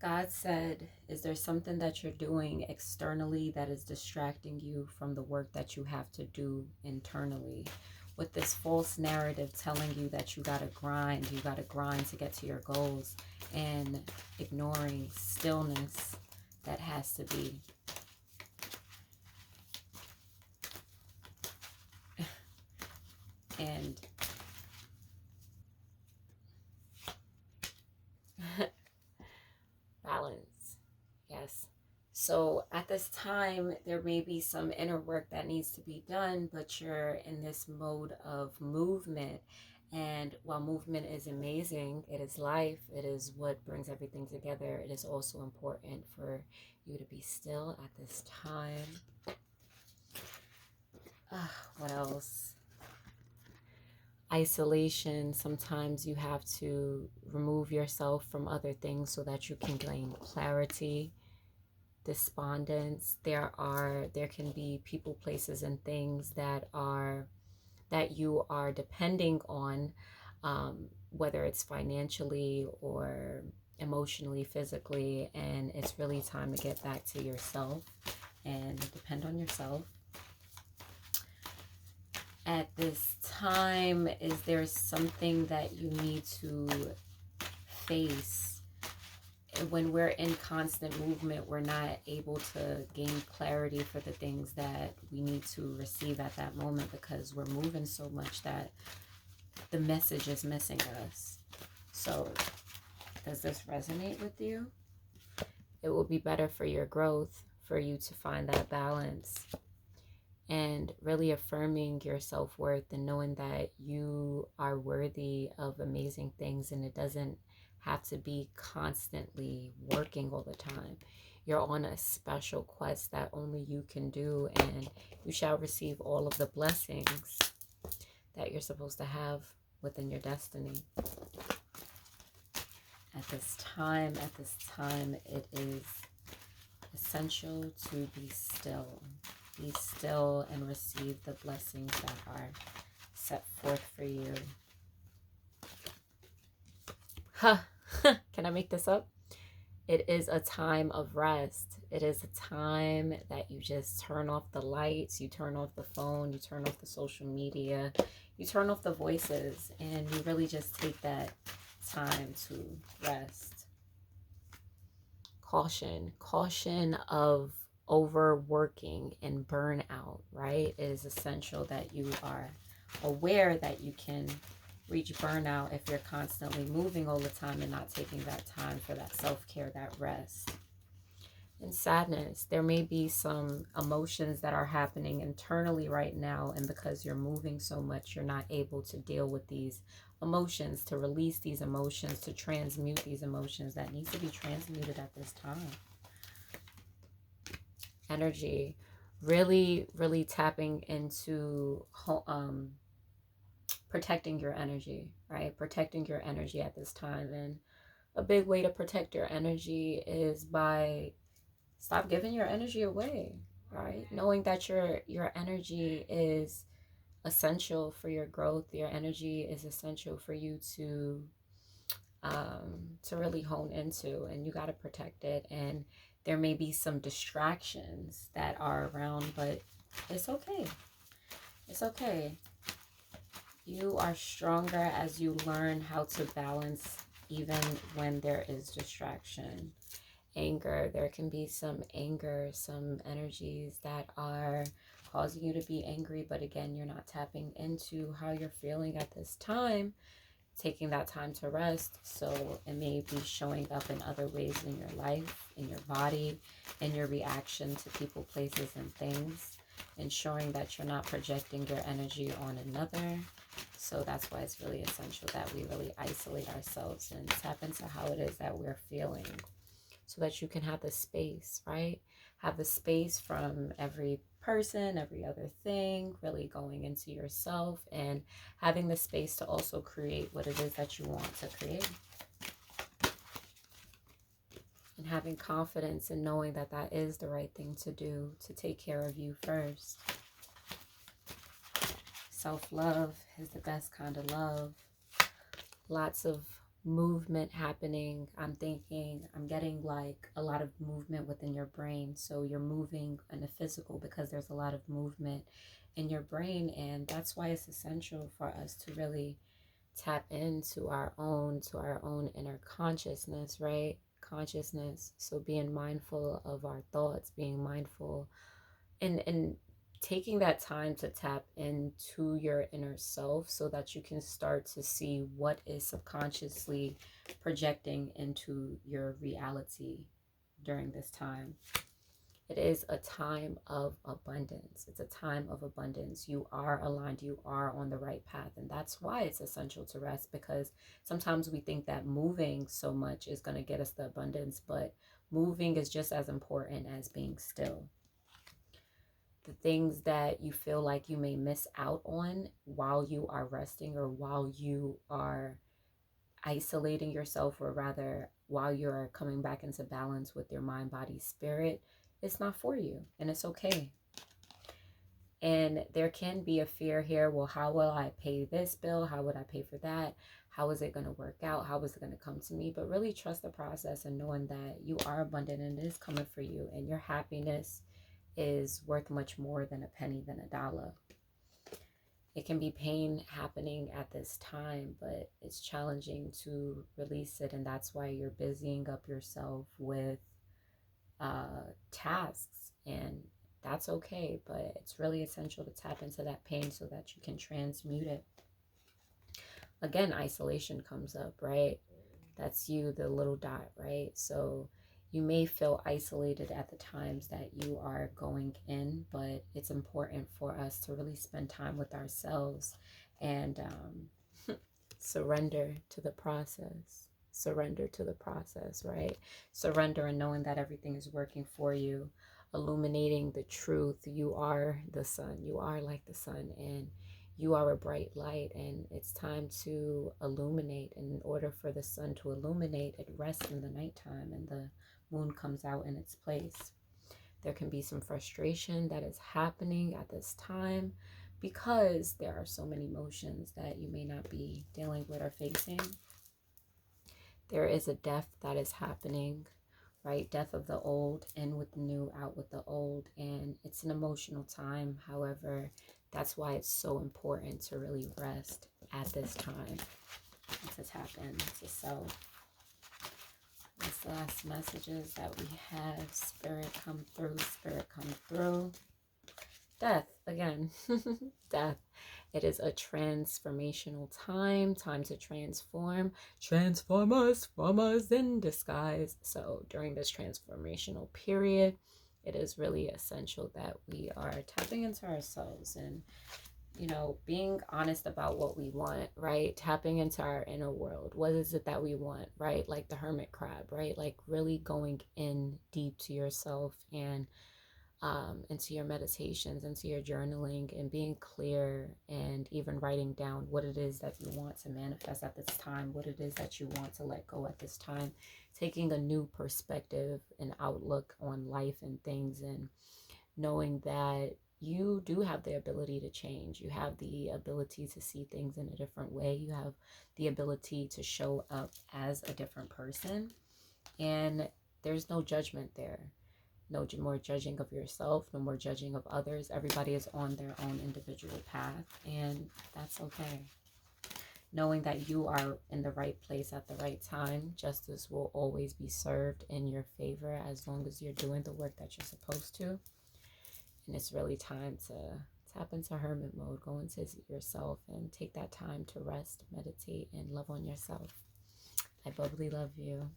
God said, is there something that you're doing externally that is distracting you from the work that you have to do internally? With this false narrative telling you that you gotta grind to get to your goals, and ignoring stillness that has to be. And balance. Yes. So at this time, there may be some inner work that needs to be done, but you're in this mode of movement. And while movement is amazing, it is life, it is what brings everything together, it is also important for you to be still at this time. What else? Isolation. Sometimes you have to remove yourself from other things so that you can gain clarity. Despondence. There can be people, places, and things that you are depending on, whether it's financially or emotionally, physically, and it's really time to get back to yourself and depend on yourself. At this time, is there something that you need to face? When we're in constant movement, we're not able to gain clarity for the things that we need to receive at that moment, because we're moving so much that the message is missing us. So does this resonate with you? It will be better for your growth for you to find that balance, and really affirming your self-worth and knowing that you are worthy of amazing things, and it doesn't have to be constantly working all the time. You're on a special quest that only you can do, and you shall receive all of the blessings that you're supposed to have within your destiny. At this time, it is essential to be still. Be still and receive the blessings that are set forth for you. Huh. Can I make this up? It is a time of rest. It is a time that you just turn off the lights, you turn off the phone, you turn off the social media, you turn off the voices, and you really just take that time to rest. Caution of overworking and burnout, right? It is essential that you are aware that you can reach burnout if you're constantly moving all the time and not taking that time for that self-care, that rest. And sadness, there may be some emotions that are happening internally right now, and because you're moving so much, you're not able to deal with these emotions, to release these emotions, to transmute these emotions that need to be transmuted at this time. Energy, really tapping into protecting your energy, right? Protecting your energy at this time. And a big way to protect your energy is by stop giving your energy away, right? Knowing that your energy is essential for your growth. Your energy is essential for you to really hone into, and you got to protect it. And there may be some distractions that are around, but it's okay. It's okay. You are stronger as you learn how to balance even when there is distraction. Anger, there can be some anger, some energies that are causing you to be angry, but again, you're not tapping into how you're feeling at this time, taking that time to rest. So it may be showing up in other ways in your life, in your body, in your reaction to people, places, and things, ensuring that you're not projecting your energy on another. So that's why it's really essential that we really isolate ourselves and tap into how it is that we're feeling, so that you can have the space, right? Have the space from every person, every other thing, really going into yourself and having the space to also create what it is that you want to create. And having confidence in knowing that that is the right thing to do, to take care of you first. Self-love is the best kind of love. Lots of movement happening. I'm getting like a lot of movement within your brain. So you're moving in the physical because there's a lot of movement in your brain. And that's why it's essential for us to really tap into our own inner consciousness, right? Consciousness. So being mindful of our thoughts, being mindful and taking that time to tap into your inner self so that you can start to see what is subconsciously projecting into your reality during this time. It is a time of abundance. It's a time of abundance. You are aligned. You are on the right path. And that's why it's essential to rest, because sometimes we think that moving so much is going to get us the abundance, but moving is just as important as being still. The things that you feel like you may miss out on while you are resting, or while you are isolating yourself, or rather while you're coming back into balance with your mind, body, spirit, it's not for you, and it's okay. And there can be a fear here. Well, how will I pay this bill? How would I pay for that? How is it going to work out? How is it going to come to me? But really trust the process and knowing that you are abundant and it is coming for you, and your happiness is worth much more than a penny, than a dollar. It can be pain happening at this time, but it's challenging to release it. And that's why you're busying up yourself with tasks. And that's okay, but it's really essential to tap into that pain so that you can transmute it. Again, isolation comes up, right? That's you, the little dot, right? So you may feel isolated at the times that you are going in, but it's important for us to really spend time with ourselves and surrender to the process. Surrender to the process, right? Surrender and knowing that everything is working for you, illuminating the truth. You are the sun. You are like the sun, and you are a bright light, and it's time to illuminate. And in order for the sun to illuminate, it rests in the nighttime, and the moon comes out in its place. There can be some frustration that is happening at this time because there are so many emotions that you may not be dealing with or facing. There is a death that is happening, right? Death of the old, in with the new, out with the old. And it's an emotional time. However, that's why it's so important to really rest at this time, to tap into self. What's the last messages that we have? Spirit come through, spirit come through. Death, again, death. It is a transformational time to transform us from us in disguise. So during this transformational period, it is really essential that we are tapping into ourselves and, you know, being honest about what we want, right? Tapping into our inner world. What is it that we want, right? Like the hermit crab, right? Like really going in deep to yourself and into your meditations, into your journaling, and being clear, and even writing down what it is that you want to manifest at this time, what it is that you want to let go at this time, taking a new perspective and outlook on life and things, and knowing that you do have the ability to change. You have the ability to see things in a different way. You have the ability to show up as a different person, and there's no judgment there. No more judging of yourself, no more judging of others. Everybody is on their own individual path, and that's okay. Knowing that you are in the right place at the right time, justice will always be served in your favor as long as you're doing the work that you're supposed to. And it's really time to tap into hermit mode, go into yourself, and take that time to rest, meditate, and love on yourself. I bubbly love you.